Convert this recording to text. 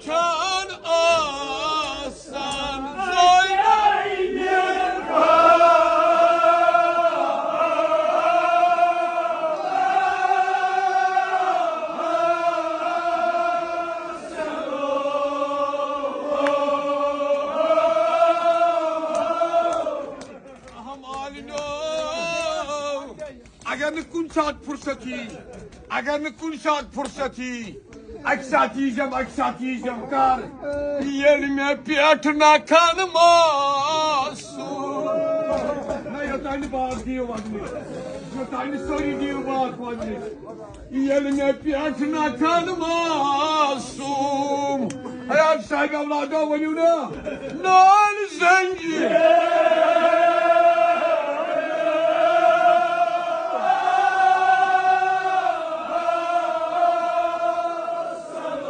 کن آسان زای اگر نکن شاد فرصتی اکساتیجم کار یلمه پیٹ نکن ماسو نه یتانی باز دیو وادنی یتانی سوری دیو باز وادنی یلمه پیٹ نکن ماسوم hayal sahibi evladı oluyor ne? Nal zengi.